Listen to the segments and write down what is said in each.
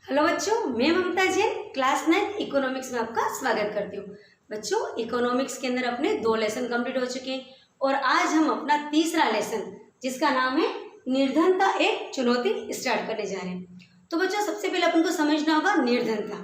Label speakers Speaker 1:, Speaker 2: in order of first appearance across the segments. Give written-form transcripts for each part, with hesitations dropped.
Speaker 1: Hello बच्चों, मैं ममता Jain class 9 economics में आपका स्वागत करती हूँ। बच्चों, इकोनॉमिक्स के अंदर अपने 2 लेसन कंप्लीट हो चुके हैं और आज हम अपना तीसरा लेसन जिसका नाम है निर्धनता एक चुनौती स्टार्ट करने जा रहे हैं। तो बच्चों, सबसे पहले अपन को समझना होगा निर्धनता।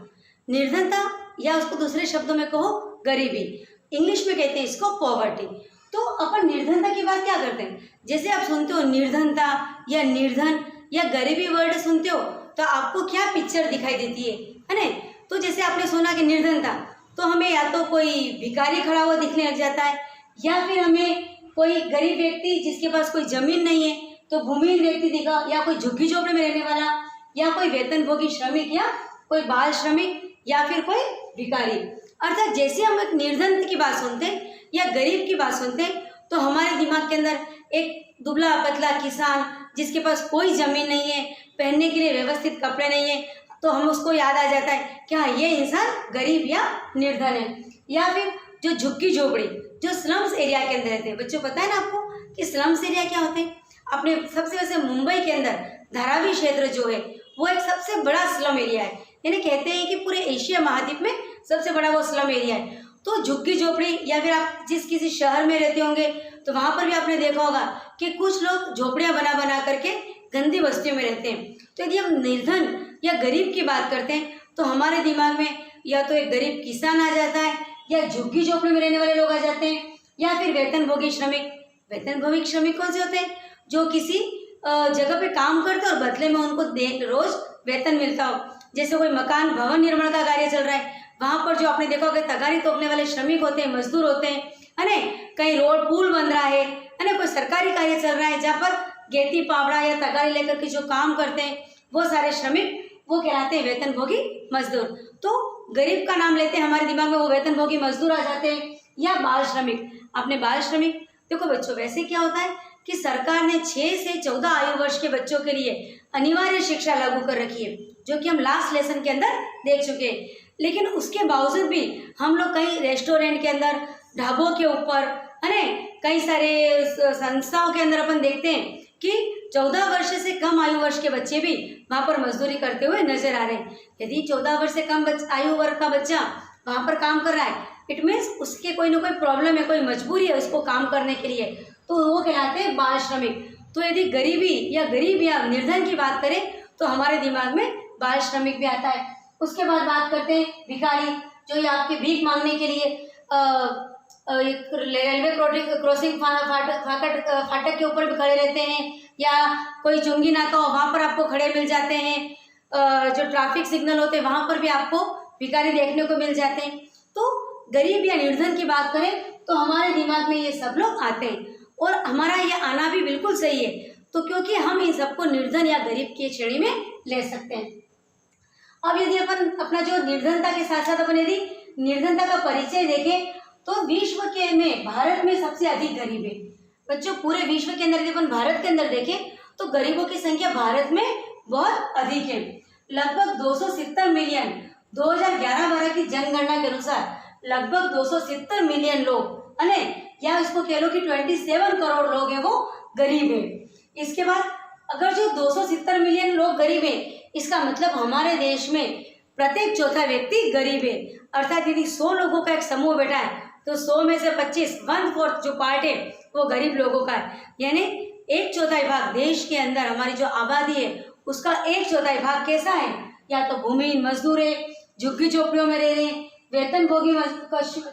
Speaker 1: निर्धनता या उसको दूसरे शब्दों में कहो गरीबी, इंग्लिश में कहते हैं इसको पॉवर्टी। तो अपन निर्धनता की बात क्या करते हैं? जैसे आप सुनते हो निर्धनता या निर्धन या गरीबी वर्ड सुनते हो तो आपको क्या पिक्चर दिखाई देती है ना? तो जैसे आपने सुना कि निर्धनता, तो हमें या तो कोई भिखारी खड़ा हुआ दिखने लग जाता है या फिर हमें कोई गरीब व्यक्ति जिसके पास कोई जमीन नहीं है तो भूमिहीन व्यक्ति दिखा, या कोई झुग्गी झोपड़ी में रहने वाला, या कोई वेतनभोगी श्रमिक, या कोई बाल श्रमिक, या फिर कोई भिखारी। अर्थात जैसे हम एक निर्धन की बात सुनते हैं या गरीब की बात सुनते हैं तो हमारे दिमाग के अंदर एक दुबला पतला किसान जिसके पास कोई जमीन नहीं है, पहनने के लिए व्यवस्थित कपड़े नहीं है, तो हम उसको याद आ जाता है क्या ये इंसान गरीब या निर्धन है। या फिर जो झुग्गी झोपड़ी, जो स्लम्स एरिया के अंदर रहते हैं। बच्चों, पता है ना आपको कि स्लम्स एरिया क्या होते हैं? अपने सबसे वैसे मुंबई के अंदर धारावी क्षेत्र जो है वो एक सबसे बड़ा स्लम एरिया है, यानी कहते हैं कि पूरे एशिया महाद्वीप में सबसे बड़ा वो स्लम एरिया है। तो झुग्गी झोपड़ी, या फिर आप जिस किसी शहर में रहते होंगे तो वहां पर भी आपने देखा होगा कि कुछ लोग झोपड़ियां बना बना करके गंदी बस्तियों में रहते हैं। तो यदि हम निर्धन या गरीब की बात करते हैं तो हमारे दिमाग में या तो एक गरीब किसान आ जाता है, या झुग्गी झोपड़ी में रहने वाले लोग आ जाते हैं, या फिर वेतनभोगी श्रमिक। वेतनभोगी श्रमिक कौन से होते हैं? जो किसी जगह पे काम करते हैं और बदले में उनको रोज वेतन मिलता हो। जैसे कोई मकान भवन निर्माण का कार्य चल रहा है, वहां पर जो आपने देखा होगा तगारी तोपने वाले श्रमिक होते हैं, मजदूर होते हैं, है ना? कहीं रोड पुल बन रहा है ना? कोई सरकारी कार्य चल रहा है जहाँ पर गेती पावड़ा या तगारी लेकर के जो काम करते हैं वो सारे श्रमिक वो कहलाते हैं वेतनभोगी मजदूर। तो गरीब का नाम लेते हैं हमारे दिमाग में वो वेतनभोगी मजदूर आ जाते हैं, या बाल श्रमिक। आपने बाल श्रमिक देखो बच्चों, वैसे क्या होता है कि सरकार ने 6 से 14 आयु वर्ष के बच्चों के लिए अनिवार्य शिक्षा लागू कर रखी है, जो कि हम लास्ट लेसन के अंदर देख चुके हैं। लेकिन उसके बावजूद भी हम लोग कई रेस्टोरेंट के अंदर, ढाबों के ऊपर, है ना, कई सारे संस्थाओं के अंदर अपन देखते हैं कि 14 वर्ष से कम आयु वर्ष के बच्चे भी वहाँ पर मजदूरी करते हुए नजर आ रहे हैं। यदि 14 वर्ष से कम आयु वर्ग का बच्चा वहाँ पर काम कर रहा है, इट मीन्स उसके कोई ना कोई प्रॉब्लम है, कोई मजबूरी है उसको काम करने के लिए, तो वो कहलाते हैं बाल श्रमिक। तो यदि गरीबी या गरीब या निर्धन की बात करें तो हमारे दिमाग में बाल श्रमिक भी आता है। उसके बाद बात करते हैं भिखारी, जो ये आपके भीख मांगने के लिए रेलवे क्रॉसिंग फाटक के ऊपर भी खड़े रहते हैं, या कोई चुंगी नाका हो वहाँ पर आपको खड़े मिल जाते हैं। जो ट्रैफिक सिग्नल होते हैं वहाँ पर भी आपको भिखारी देखने को मिल जाते हैं। तो गरीब या निर्धन की बात करें तो हमारे दिमाग में ये सब लोग आते हैं, और हमारा ये आना भी बिल्कुल सही है, तो क्योंकि हम इन सबको निर्धन या गरीब की श्रेणी में ले सकते हैं। अब यदि अपन अपना जो निर्धनता के साथ साथ अपन यदि निर्धनता का परिचय देखें तो विश्व के में भारत में सबसे अधिक गरीब है। बच्चों, पूरे विश्व के अंदर यदि अपन भारत के अंदर देखें तो गरीबों की संख्या भारत में बहुत अधिक है। लगभग 270 मिलियन 2011-12 की जनगणना के अनुसार लगभग 270 मिलियन लोग, है ना, या इसको कह लो कि 27 करोड़ लोग हैं वो गरीब है। इसके बाद अगर जो 270 मिलियन लोग गरीब है, इसका मतलब हमारे देश में प्रत्येक चौथा व्यक्ति गरीब है। अर्थात यदि 100 लोगों का एक समूह बैठा है तो 100 में से 25 1/4 जो पार्ट है वो गरीब लोगों का है। यानी 1/4 भाग देश के अंदर हमारी जो आबादी है उसका 1/4 भाग कैसा है? या तो भूमिहीन मजदूर है, झुग्गी झोपड़ियों में रह रहे हैं, वेतनभोगी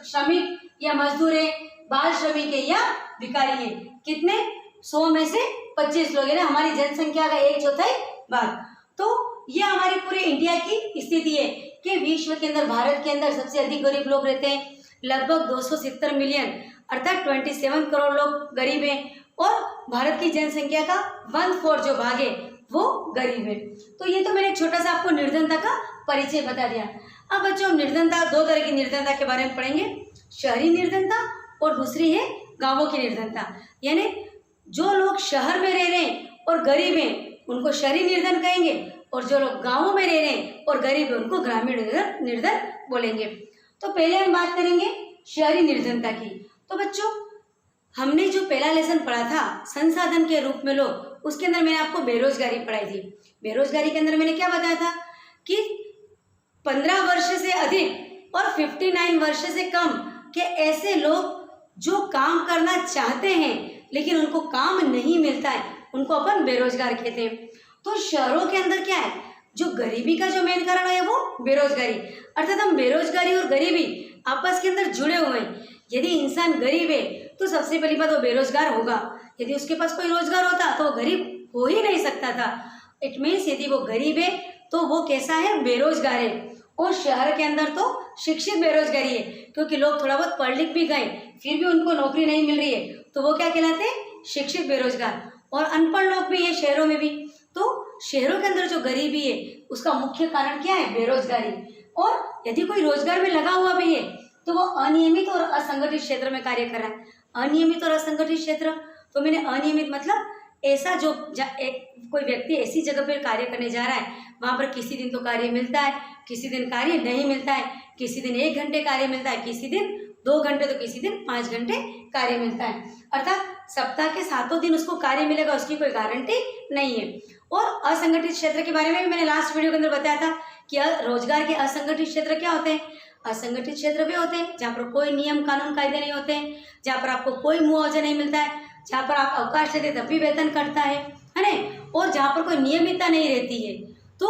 Speaker 1: श्रमिक या मजदूर है, बाल श्रमिक है, या भिखारी है। कितने? 100 में से 25 लोग है ना, हमारी जनसंख्या का 1/4 भाग। तो ये हमारी पूरे इंडिया की स्थिति है कि विश्व के अंदर भारत के अंदर सबसे अधिक गरीब लोग रहते हैं। लगभग 270 मिलियन अर्थात 27 करोड़ लोग गरीब हैं, और भारत की जनसंख्या का 1/4 जो भाग है वो गरीब है। तो ये तो मैंने एक छोटा सा आपको निर्धनता का परिचय बता दिया। अब बच्चों, हम निर्धनता 2 तरह की निर्धनता के बारे में पढ़ेंगे, शहरी निर्धनता और दूसरी है गाँवों की निर्धनता। यानी जो लोग शहर में रह रहे हैं और गरीब हैं उनको शहरी निर्धन कहेंगे, और जो लोग गाँवों में रह रहे हैं और गरीब है उनको ग्रामीण निर्धन बोलेंगे। तो पहले हम बात करेंगे शहरी निर्धनता की। तो बच्चों, हमने जो पहला लेसन पढ़ा था संसाधन के रूप में लोग, उसके अंदर मैंने आपको बेरोजगारी पढ़ाई थी। बेरोजगारी के अंदर मैंने क्या बताया था कि 15 वर्ष से अधिक और 59 वर्ष से कम के ऐसे लोग जो काम करना चाहते हैं लेकिन उनको काम नहीं मिलता है, उनको अपन बेरोजगार कहते हैं। तो शहरों के अंदर क्या है, जो गरीबी का जो मेन कारण है वो बेरोजगारी, अर्थात हम बेरोजगारी और गरीबी आपस के अंदर जुड़े हुए हैं। यदि इंसान गरीब है तो सबसे पहली बात वो बेरोजगार होगा, यदि उसके पास कोई रोजगार होता तो वो गरीब हो ही नहीं सकता था। इट मीन्स यदि वो गरीब है तो वो कैसा है, बेरोजगार है। और शहर के अंदर तो शिक्षित बेरोजगारी है, क्योंकि लोग थोड़ा बहुत पढ़ लिख भी गए फिर भी उनको नौकरी नहीं मिल रही है, तो वो क्या कहलाते हैं, शिक्षित बेरोजगार। और अनपढ़ लोग भी है शहरों में भी। तो शहरों के अंदर जो गरीबी है उसका मुख्य कारण क्या है, बेरोजगारी। और यदि कोई रोजगार में लगा हुआ भी है तो वो अनियमित और असंगठित क्षेत्र में कार्य कर रहा है। अनियमित और असंगठित क्षेत्र, तो मैंने अनियमित मतलब ऐसा जो कोई व्यक्ति ऐसी जगह पर कार्य करने जा रहा है वहाँ पर किसी दिन तो कार्य मिलता है, किसी दिन कार्य नहीं मिलता है, किसी दिन 1 घंटे कार्य मिलता है, किसी दिन 2 घंटे, तो किसी दिन 5 घंटे कार्य मिलता है। अर्थात सप्ताह के 7 दिन उसको कार्य मिलेगा, उसकी कोई गारंटी नहीं है। और असंगठित क्षेत्र के बारे में भी मैंने लास्ट वीडियो के अंदर बताया था कि रोजगार के असंगठित क्षेत्र क्या होते हैं। असंगठित क्षेत्र भी होते हैं जहाँ पर कोई नियम कानून कायदे नहीं होते हैं, जहाँ पर आपको कोई मुआवजा नहीं मिलता है, जहाँ पर आप अवकाश लेते तब भी वेतन कटता है ना, और जहाँ पर कोई नियमितता नहीं रहती है। तो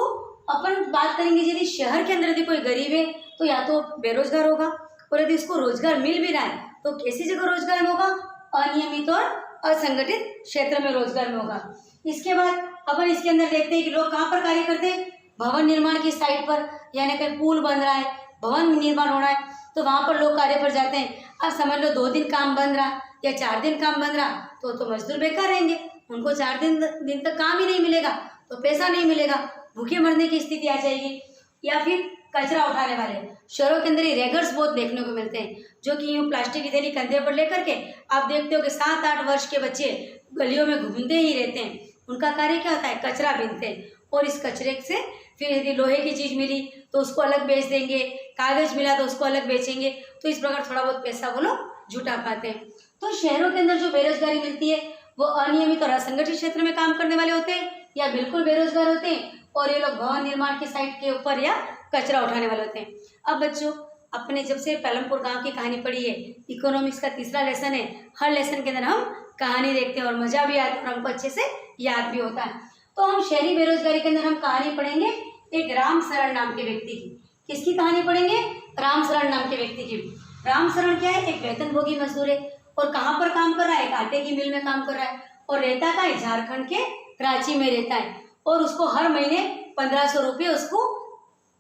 Speaker 1: अपन बात करेंगे यदि शहर के अंदर यदि कोई गरीब है तो या तो बेरोजगार होगा, और यदि उसको रोजगार मिल भी रहा है तो कैसी जगह रोजगार में होगा, अनियमित और असंगठित क्षेत्र में रोजगार में होगा। इसके बाद अपन इसके अंदर देखते हैं कि लोग कहाँ पर कार्य करते हैं, भवन निर्माण की साइट पर, यानी कहीं पुल बन रहा है, भवन निर्माण होना है तो वहाँ पर लोग कार्य पर जाते हैं। अब समझ लो 2 दिन काम बन रहा या 4 दिन काम बन रहा तो मजदूर बेकार रहेंगे, उनको 4 दिन तक काम ही नहीं मिलेगा तो पैसा नहीं मिलेगा, भूखे मरने की स्थिति आ जाएगी। या फिर कचरा उठाने वाले, शहरों के अंदर ही रेगर्स बहुत देखने को मिलते हैं, जो कि यूँ प्लास्टिक की थैली कंधे पर लेकर के आप देखते हो कि 7-8 वर्ष के बच्चे गलियों में घूमते ही रहते हैं। उनका कार्य क्या होता है, कचरा बीनते हैं, और इस कचरे से फिर यदि लोहे की चीज़ मिली तो उसको अलग बेच देंगे, कागज़ मिला तो उसको अलग बेचेंगे, तो इस प्रकार थोड़ा बहुत पैसा वो लोग जुटा पाते हैं। तो शहरों के अंदर जो बेरोजगारी मिलती है वो अनियमित और असंगठित क्षेत्र में काम करने वाले होते हैं या बिल्कुल बेरोजगार होते हैं, और ये लोग भवन निर्माण की साइट के ऊपर या कचरा उठाने वाले होते हैं। अब बच्चों, अपने जब से पेलमपुर गांव की कहानी पढ़ी है, इकोनॉमिक्स का तीसरा लेसन है, हर लेसन के अंदर हम कहानी देखते हैं और मज़ा भी आता है और हमको अच्छे से याद भी होता है। तो हम शहरी बेरोजगारी के अंदर हम कहानी पढ़ेंगे एक राम शरण नाम के व्यक्ति की। किसकी कहानी पढ़ेंगे, राम शरण नाम के व्यक्ति की। राम शरण क्या है, एक वेतनभोगी मजदूर है, और कहाँ पर काम कर रहा है, एक आटे की मिल में काम कर रहा है, और रहता का है झारखंड के रांची में रहता है, और उसको हर महीने 1500 रुपये उसको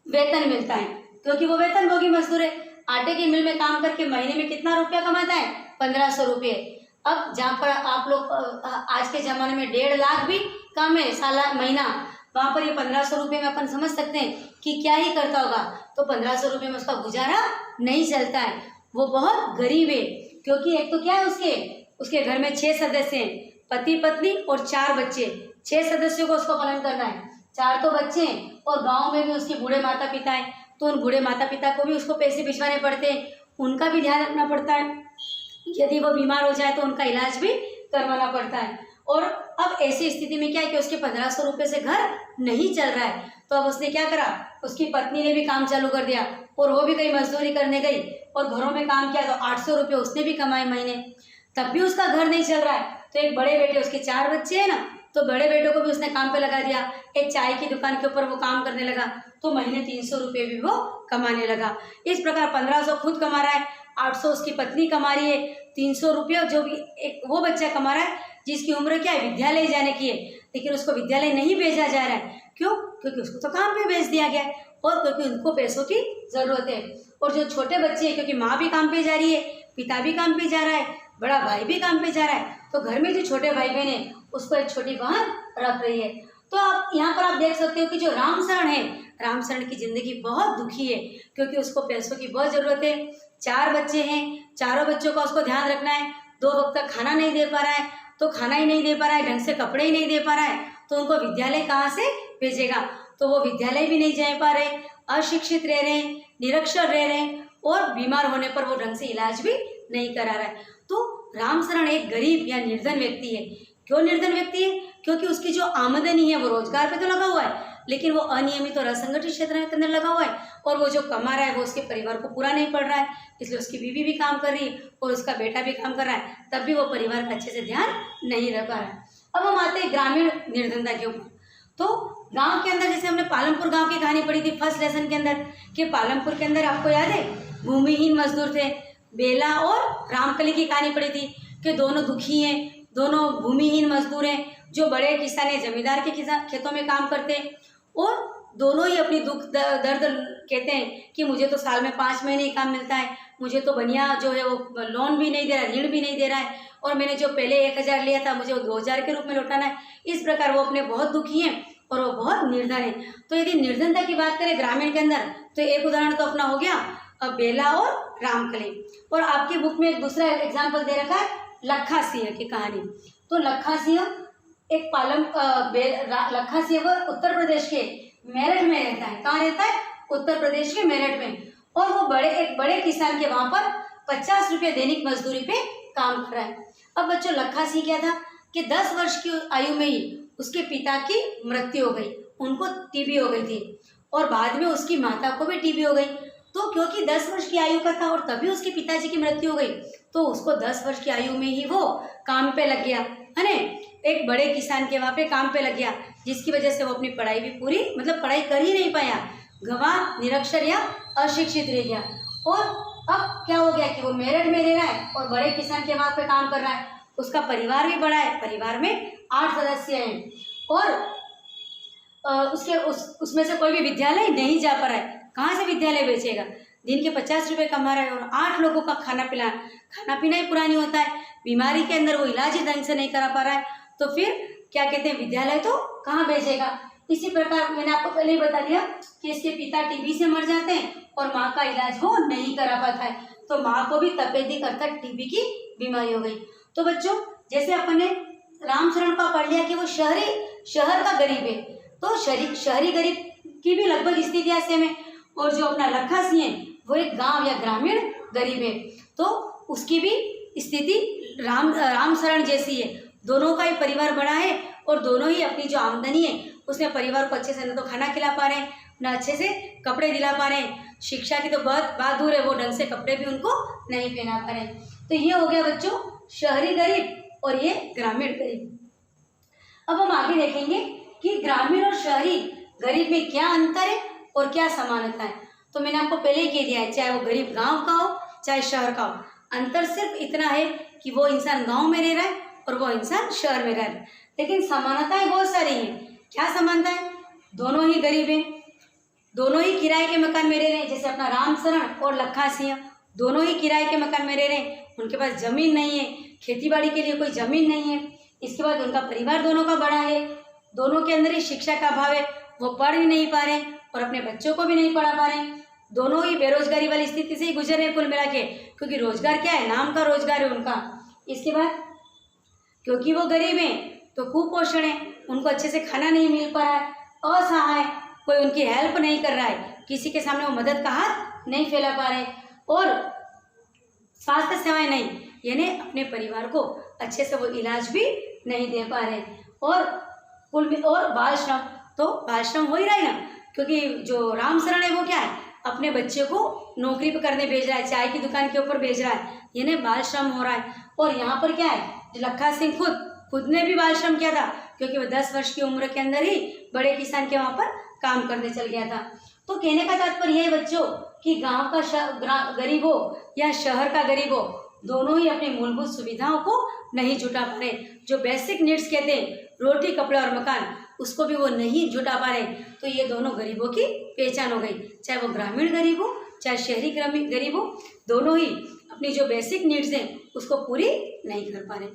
Speaker 1: वेतन मिलता है, क्योंकि वो वेतनभोगी मजदूर है। आटे की मिल में काम करके महीने में कितना रुपया कमाता है, 1500 रुपये। अब जहाँ पर आप लोग आज के ज़माने में 1.5 लाख भी कम है साल महीना, वहाँ पर ये 1500 रुपये में अपन समझ सकते हैं कि क्या ही करता होगा। तो 1500 रुपये में उसका गुजारा नहीं चलता है, वो बहुत गरीब है, क्योंकि एक तो क्या है उसके घर में 6 सदस्य हैं, पति पत्नी और 4 बच्चे। 6 सदस्यों को उसको पालन करना है, 4 तो बच्चे हैं, और गांव में भी उसके बूढ़े माता पिता हैं, तो उन बूढ़े माता पिता को भी उसको पैसे भिजवाने पड़ते हैं, उनका भी ध्यान रखना पड़ता है। यदि वो बीमार हो जाए तो उनका इलाज भी करवाना पड़ता है। और अब ऐसी स्थिति में क्या है कि उसके 1500 रुपये से घर नहीं चल रहा है, तो अब उसने क्या करा, उसकी पत्नी ने भी काम चालू कर दिया, और वो भी कहीं मजदूरी करने गई और घरों में काम किया, तो 800 रुपये उसने भी कमाए महीने, तब भी उसका घर नहीं चल रहा है। तो एक बड़े बेटे, उसके 4 बच्चे हैं ना, तो बड़े बेटे को भी उसने काम पे लगा दिया, एक चाय की दुकान के ऊपर वो काम करने लगा, तो महीने 300 रुपये भी वो कमाने लगा। इस प्रकार 1500 खुद कमा रहा है, 800 उसकी पत्नी कमा रही है, 300 रुपये जो भी एक वो बच्चा कमा रहा है जिसकी उम्र क्या है, विद्यालय जाने की है, लेकिन उसको विद्यालय नहीं भेजा जा रहा है। क्यों? क्योंकि उसको तो काम पे भेज दिया गया है, और क्योंकि उनको पैसों की ज़रूरत है। और जो छोटे बच्चे हैं, क्योंकि माँ भी काम पे जा रही है, पिता भी काम पे जा रहा है, बड़ा भाई भी काम पे जा रहा है, तो घर में जो छोटे भाई बहन है उसको एक छोटी बहन रख रही है। तो आप यहाँ पर आप देख सकते हो कि जो राम शरण है, राम शरण की ज़िंदगी बहुत दुखी है, क्योंकि उसको पैसों की बहुत ज़रूरत है। 4 बच्चे हैं, चारों बच्चों का उसको ध्यान रखना है, 2 वक्त तक खाना नहीं दे पा रहा है, तो खाना ही नहीं दे पा रहा है, ढंग से कपड़े ही नहीं दे पा रहा है, तो उनको विद्यालय कहाँ से भेजेगा, तो वो विद्यालय भी नहीं जा पा रहे, अशिक्षित रह रहे हैं, निरक्षर रह रहे हैं, और बीमार होने पर वो ढंग से इलाज भी नहीं करा रहा है। तो राम शरण एक गरीब या निर्धन व्यक्ति है। क्यों निर्धन व्यक्ति है? क्योंकि उसकी जो आमदनी है वो रोजगार पे तो लगा हुआ है, लेकिन वो अनियमित और असंगठित क्षेत्र के अंदर लगा हुआ है, और वो जो कमा रहा है वो उसके परिवार को पूरा नहीं पड़ रहा है, इसलिए उसकी बीवी भी काम कर रही है और उसका बेटा भी काम कर रहा है, तब भी वो परिवार का अच्छे से ध्यान नहीं रख पा रहा है। अब हम आते हैं ग्रामीण निर्धनता के ऊपर। तो गांव के अंदर जैसे हमने पालमपुर गांव की कहानी पढ़ी थी फर्स्ट लेसन के अंदर, कि पालमपुर के अंदर आपको याद है भूमिहीन मजदूर थे, बेला और रामकली की कहानी पढ़ी थी कि दोनों दुखी हैं, दोनों भूमिहीन मजदूर हैं, जो बड़े किसान हैं जमींदार के खेतों में काम करते हैं, और दोनों ही अपनी दुख दर्द कहते हैं कि मुझे तो साल में 5 महीने ही काम मिलता है, मुझे तो बनिया जो है वो लोन भी नहीं दे रहा है, ऋण भी नहीं दे रहा है, और मैंने जो पहले 1000 लिया था मुझे वो 2000 के रूप में लौटाना है। इस प्रकार वो अपने बहुत दुखी हैं और वो बहुत निर्धन है। तो यदि निर्धनता की बात करें ग्रामीण के अंदर, तो एक उदाहरण तो अपना हो गया बेला और रामकली। और आपकी बुक में एक दूसरा एग्जाम्पल दे रखा है लखा सिंह की कहानी। तो लखा सिंह एक लखा सिंह उत्तर प्रदेश के मेरठ में रहता है। कहाँ रहता है? उत्तर प्रदेश के मेरठ में। और वो एक बड़े किसान के वहां पर 50 रुपये दैनिक मजदूरी पे काम कर रहा है। अब बच्चों लखा सिंह क्या था कि 10 वर्ष की आयु में ही उसके पिता की मृत्यु हो गई, उनको टीबी हो गई थी, और बाद में उसकी माता को भी टीबी हो गई। तो क्योंकि 10 वर्ष की आयु का था और तभी उसके पिताजी की मृत्यु हो गई, तो उसको 10 वर्ष की आयु में ही वो काम पे लग गया, है ना, एक बड़े किसान के वहाँ पे काम पे लग गया, जिसकी वजह से वो अपनी पढ़ाई भी पूरी पढ़ाई कर ही नहीं पाया, गंवार, निरक्षर या अशिक्षित रह गया। और अब क्या हो गया कि वो मेरठ में रह रहा है और बड़े किसान के वहाँ पे काम कर रहा है, उसका परिवार भी बड़ा है, परिवार में 8 सदस्य हैं, और उसमें से कोई भी विद्यालय नहीं जा पा रहा है। कहाँ से विद्यालय बेचेगा? दिन के 50 रुपये कमा रहा है और 8 लोगों का खाना पीना ही पूरा नहीं होता है, बीमारी के अंदर वो इलाज ही ढंग से नहीं करा पा रहा है, तो फिर क्या कहते हैं, विद्यालय तो कहाँ भेजेगा। इसी प्रकार मैंने आपको पहले ही बता दिया कि इसके पिता टीबी से मर जाते हैं और माँ का इलाज वो नहीं करा पाता है, तो माँ को भी तपेदिक अर्थात टीबी की बीमारी हो गई। तो बच्चों जैसे अपन ने रामचरण का पढ़ लिया कि वो शहर का गरीब है, तो शहरी गरीब की भी लगभग स्थितियां सेम है, और जो अपना लखा सिंह है वो एक गांव या ग्रामीण गरीब है, तो उसकी भी स्थिति रामचरण जैसी है। दोनों का ही परिवार बड़ा है और दोनों ही अपनी जो आमदनी है उसमें परिवार को अच्छे से न तो खाना खिला पा रहे हैं, न अच्छे से कपड़े दिला पा रहे हैं, शिक्षा की तो बहुत बात दूर है, वो ढंग से कपड़े भी उनको नहीं पहना पा रहे। तो ये हो गया बच्चों शहरी गरीब और ये ग्रामीण गरीब। अब हम आगे देखेंगे कि ग्रामीण और शहरी गरीब में क्या अंतर है और क्या समानता है। तो मैंने आपको पहले ही कह दिया है, चाहे वो गरीब गांव का हो चाहे शहर का हो, अंतर सिर्फ इतना है कि वो इंसान गांव में रह रहा है और वो इंसान शहर में रह रहा है, लेकिन समानताएं बहुत सारी हैं। क्या समानता है? दोनों ही गरीब हैं, दोनों ही किराए के मकान में रह रहे हैं, जैसे अपना रामचरण और लखा सिंह दोनों ही किराए के मकान में रह रहे हैं, उनके पास जमीन नहीं है, खेती बाड़ी के लिए कोई जमीन नहीं है। इसके बाद उनका परिवार दोनों का बड़ा है, दोनों के अंदर ही शिक्षा का अभाव है, वो पढ़ भी नहीं पा रहे और अपने बच्चों को भी नहीं पढ़ा पा रहे, दोनों ही बेरोजगारी वाली स्थिति से ही गुजर रहे कुल मिला के, क्योंकि रोजगार क्या है, नाम का रोजगार है उनका। इसके बाद क्योंकि वो गरीब हैं तो कुपोषण है, उनको अच्छे से खाना नहीं मिल पा रहा है, असहाय, कोई उनकी हेल्प नहीं कर रहा है, किसी के सामने वो मदद का हाथ नहीं फैला पा रहे, और स्वास्थ्य सेवाएं नहीं, यानी अपने परिवार को अच्छे से वो इलाज भी नहीं दे पा रहे, और बाल श्रम, तो बाल श्रम हो ही रहा है ना, क्योंकि जो रामचरण है वो क्या है, अपने बच्चे को नौकरी पे करने भेज रहा है, चाय की दुकान के ऊपर भेज रहा है, यानी बाल श्रम हो रहा है। और यहाँ पर क्या है, लखा सिंह खुद ने भी बाल श्रम किया था, क्योंकि वो 10 वर्ष की उम्र के अंदर ही बड़े किसान के वहाँ पर काम करने चल गया था। तो कहने का तात्पर्य यह है बच्चों कि गांव का गरीब हो या शहर का गरीब हो, दोनों ही अपनी मूलभूत सुविधाओं को नहीं जुटा पा रहे, जो बेसिक नीड्स कहते हैं, रोटी कपड़े और मकान, उसको भी वो नहीं जुटा पा रहे। तो ये दोनों गरीबों की पहचान हो गई, चाहे वो ग्रामीण गरीब हो चाहे शहरी गरीब हो, दोनों ही अपनी जो बेसिक नीड्स हैं उसको पूरी नहीं कर पा रहे।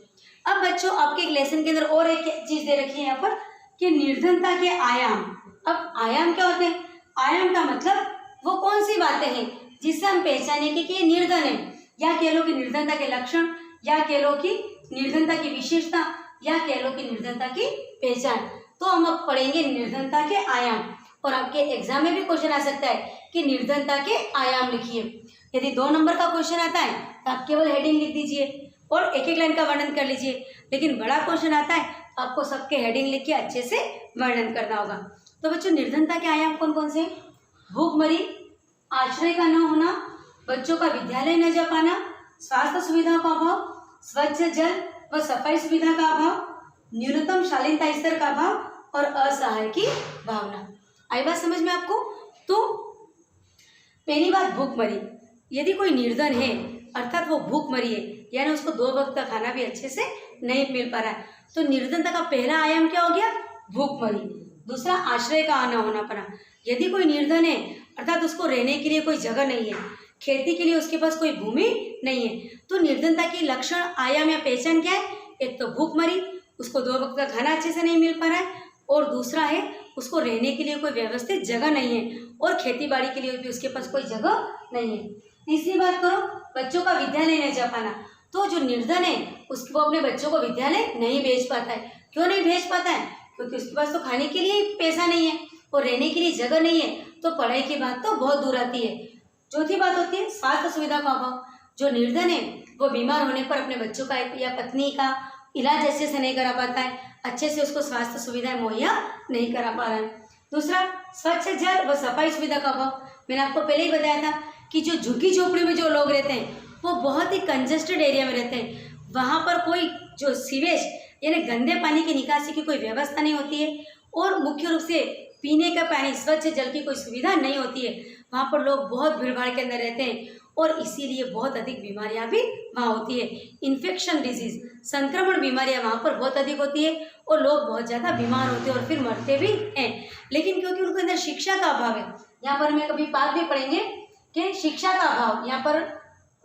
Speaker 1: अब बच्चों आपके एक लेसन के अंदर और एक चीज दे रखी है यहाँ पर कि निर्धनता के आयाम। अब आयाम क्या होते हैं? आयाम का मतलब वो कौन सी बातें हैं जिससे हम पहचानेंगे कि ये निर्धन है, या कह लो कि निर्धनता के लक्षण, या कह लो कि निर्धनता की विशेषता, या कह लो कि निर्धनता की पहचान। तो हम अब पढ़ेंगे निर्धनता के आयाम, और आपके एग्जाम में भी क्वेश्चन आ सकता है कि निर्धनता के आयाम लिखिए। यदि 2 नंबर का क्वेश्चन आता है तो आप केवल हेडिंग लिख दीजिए और एक लाइन का वर्णन कर लीजिए, लेकिन बड़ा क्वेश्चन आता है आपको सबके हेडिंग लिख के अच्छे से वर्णन करना होगा। तो बच्चों निर्धनता के आयाम कौन कौन से हैं? भूखमरी, आश्रय का न होना, बच्चों का विद्यालय न जा पाना, स्वास्थ्य सुविधा का अभाव, स्वच्छ जल व सफाई सुविधा का अभाव, न्यूनतम शालीनता स्तर का अभाव और असहाय की भावना। आई बात समझ में आपको? तो पहली बात भूखमरी। यदि कोई निर्धन है अर्थात वो भूखमरी है, यानी उसको 2 वक्त का खाना भी अच्छे से नहीं मिल पा रहा है, तो निर्धनता का पहला आयाम क्या हो गया? भूखमरी। दूसरा आश्रय का न होना पाना। यदि कोई निर्धन है अर्थात उसको रहने के लिए कोई जगह नहीं है, खेती के लिए उसके पास कोई भूमि नहीं है, तो निर्धनता की लक्षण आयाम या पहचान क्या है? एक तो भूखमरी, उसको 2 वक्त का खाना अच्छे से नहीं मिल पा रहा है, और दूसरा है उसको रहने के लिए कोई व्यवस्थित जगह नहीं है और खेती बाड़ी के लिए भी उसके पास कोई जगह नहीं है। तीसरी बात करो, बच्चों का विद्यालय नहीं जा पाना। तो जो निर्धन है उसको अपने बच्चों को विद्यालय नहीं भेज पाता है। क्यों नहीं भेज पाता है? क्योंकि उसके पास तो खाने के लिए पैसा नहीं है और रहने के लिए जगह नहीं है, तो पढ़ाई की बात तो बहुत दूर आती है। चौथी बात होती है स्वास्थ्य सुविधा का अभाव। जो निर्धन है वो बीमार होने पर अपने बच्चों का या पत्नी का इलाज अच्छे से नहीं करा पाता है, अच्छे से उसको स्वास्थ्य सुविधाएं मुहैया नहीं करा पा रहा है। दूसरा स्वच्छ जल व सफाई सुविधा का अभाव। मैंने आपको पहले ही बताया था कि जो झुग्गी झोपड़ी में जो लोग रहते हैं वो बहुत ही कंजेस्टेड एरिया में रहते हैं, वहाँ पर कोई जो सीवेज यानी गंदे पानी की निकासी की कोई व्यवस्था नहीं होती है और मुख्य रूप से पीने का पानी स्वच्छ जल की कोई सुविधा नहीं होती है। वहाँ पर लोग बहुत भीड़ भाड़ के अंदर रहते हैं और इसीलिए बहुत अधिक बीमारियाँ भी वहाँ होती है। इन्फेक्शन डिजीज, संक्रमण बीमारियाँ वहाँ पर बहुत अधिक होती है और लोग बहुत ज़्यादा बीमार होते हैं और फिर मरते भी हैं। लेकिन क्योंकि उनके अंदर शिक्षा का अभाव है, यहाँ पर हमें कभी बात भी पढ़ेंगे कि शिक्षा का अभाव, यहाँ पर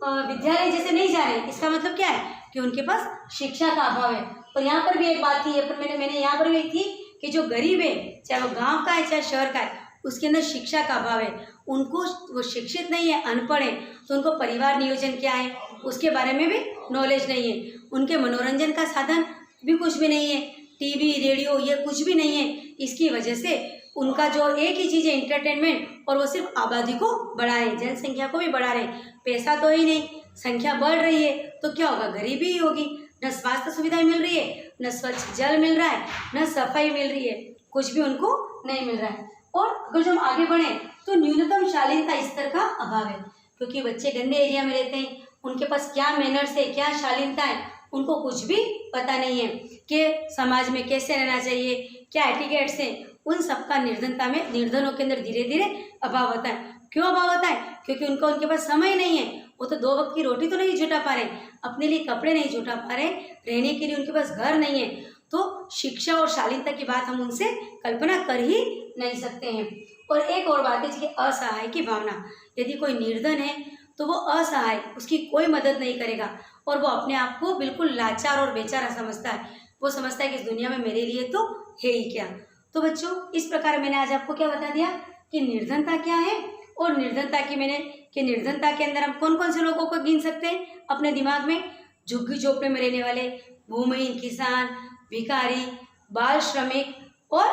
Speaker 1: विद्यालय जैसे नहीं जा रहे, इसका मतलब क्या है कि उनके पास शिक्षा का अभाव है। और यहाँ पर भी एक बात थी, पर मैंने यहाँ पर भी थी कि जो गरीब है चाहे वो गांव का है चाहे शहर का है, उसके अंदर शिक्षा का अभाव है, उनको वो शिक्षित नहीं है, अनपढ़ है, तो उनको परिवार नियोजन क्या है उसके बारे में भी नॉलेज नहीं है, उनके मनोरंजन का साधन भी कुछ भी नहीं है, टीवी रेडियो ये कुछ भी नहीं है। इसकी वजह से उनका जो एक ही चीज़ है इंटरटेनमेंट, और वो सिर्फ आबादी को बढ़ा रहे, जनसंख्या को भी बढ़ा रहे। पैसा तो ही नहीं, संख्या बढ़ रही है तो क्या होगा? गरीबी ही होगी। न स्वास्थ्य सुविधाएं मिल रही है, न स्वच्छ जल मिल रहा है, न सफाई मिल रही है, कुछ भी उनको नहीं मिल रहा है। और अगर जो हम आगे बढ़े तो न्यूनतम शालीनता स्तर का अभाव है, क्योंकि बच्चे गंदे एरिया में रहते हैं, उनके पास क्या मैनर्स है, क्या शालीनता है, उनको कुछ भी पता नहीं है कि समाज में कैसे रहना चाहिए, क्या एटिकेट्स हैं, उन सबका निर्धनों के अंदर धीरे धीरे अभाव होता है। क्यों अभाव होता है? क्योंकि उनके पास समय नहीं है, वो तो 2 वक्त की रोटी तो नहीं जुटा पा रहे, अपने लिए कपड़े नहीं जुटा पा रहे, रहने के लिए उनके पास घर नहीं है, तो शिक्षा और शालीनता की बात हम उनसे कल्पना कर ही नहीं सकते हैं। और एक और बात है कि असहाय की भावना। यदि कोई निर्धन है तो वो असहाय, उसकी कोई मदद नहीं करेगा और वो अपने आप को बिल्कुल लाचार और बेचारा समझता है। वो समझता है कि इस दुनिया में मेरे लिए तो है ही क्या। तो बच्चों इस प्रकार मैंने आज आपको क्या बता दिया कि निर्धनता क्या है, और निर्धनता के अंदर हम कौन कौन से लोगों को गिन सकते हैं अपने दिमाग में? झुग्गी झोपड़े में रहने वाले, भूमिहीन किसान, भिखारी, बाल श्रमिक, और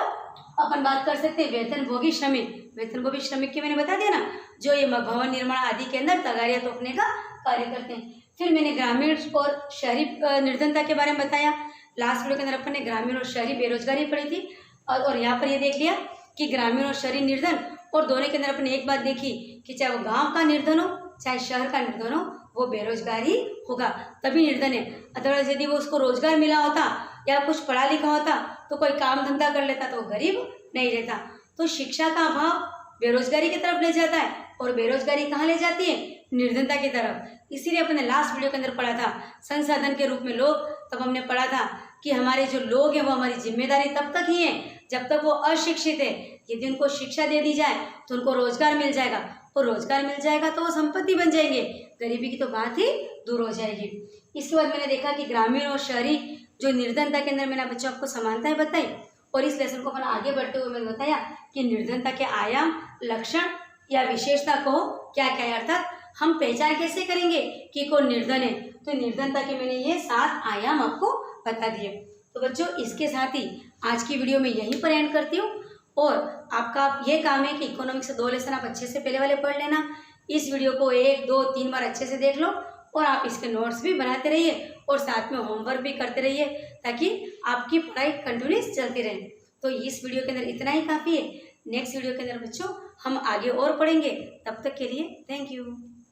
Speaker 1: अपन बात कर सकते हैं वेतनभोगी श्रमिक। वेतनभोगी श्रमिक की मैंने बता दिया ना, जो ये भवन निर्माण आदि के अंदर तगारियां तोपने का कार्य करते हैं। फिर मैंने ग्रामीण और शहरी निर्धनता के बारे में बताया। लास्ट वीडियो के अंदर अपन ने ग्रामीण और शहरी बेरोजगारी पढ़ी थी, और यहाँ पर ये देख लिया कि ग्रामीण और शहरी निर्धन, और दोनों के अंदर अपने एक बात देखी कि चाहे वो गांव का निर्धन हो चाहे शहर का निर्धन हो, वो बेरोजगार ही होगा, तभी निर्धन है। अदरवाइज यदि वो उसको रोजगार मिला होता या कुछ पढ़ा लिखा होता तो कोई काम धंधा कर लेता तो वो गरीब नहीं रहता। तो शिक्षा का अभाव बेरोजगारी की तरफ ले जाता है, और बेरोजगारी कहाँ ले जाती है? निर्धनता की तरफ। इसीलिए अपने लास्ट वीडियो के अंदर पढ़ा था संसाधन के रूप में लोग, तब हमने पढ़ा था कि हमारे जो लोग हैं वो हमारी जिम्मेदारी तब तक ही है जब तक वो अशिक्षित है। यदि उनको शिक्षा दे दी जाए तो उनको रोजगार मिल जाएगा, और रोजगार मिल जाएगा तो वो संपत्ति बन जाएंगे, गरीबी की तो बात ही दूर हो जाएगी। इसके बाद मैंने देखा कि ग्रामीण और शहरी जो निर्धनता के अंदर मैंने बच्चों आपको समानताएं बताई, और इस लेसन को मैंने आगे बढ़ते हुए मैंने बताया कि निर्धनता के आयाम, लक्षण या विशेषता को क्या क्या है, अर्थात हम पहचान कैसे करेंगे कि कौन निर्धन है। तो निर्धनता के मैंने ये 7 आयाम आपको बता दिए। तो बच्चों इसके साथ ही आज की वीडियो में यहीं पर एंड करती हूँ, और आपका ये काम है कि इकोनॉमिक्स से 2 लेसन आप अच्छे से पहले वाले पढ़ लेना। इस वीडियो को 1, 2, 3 बार अच्छे से देख लो, और आप इसके नोट्स भी बनाते रहिए और साथ में होमवर्क भी करते रहिए, ताकि आपकी पढ़ाई कंटिन्यूस चलती रहे। तो इस वीडियो के अंदर इतना ही काफ़ी है। नेक्स्ट वीडियो के अंदर बच्चों हम आगे और पढ़ेंगे। तब तक के लिए थैंक यू।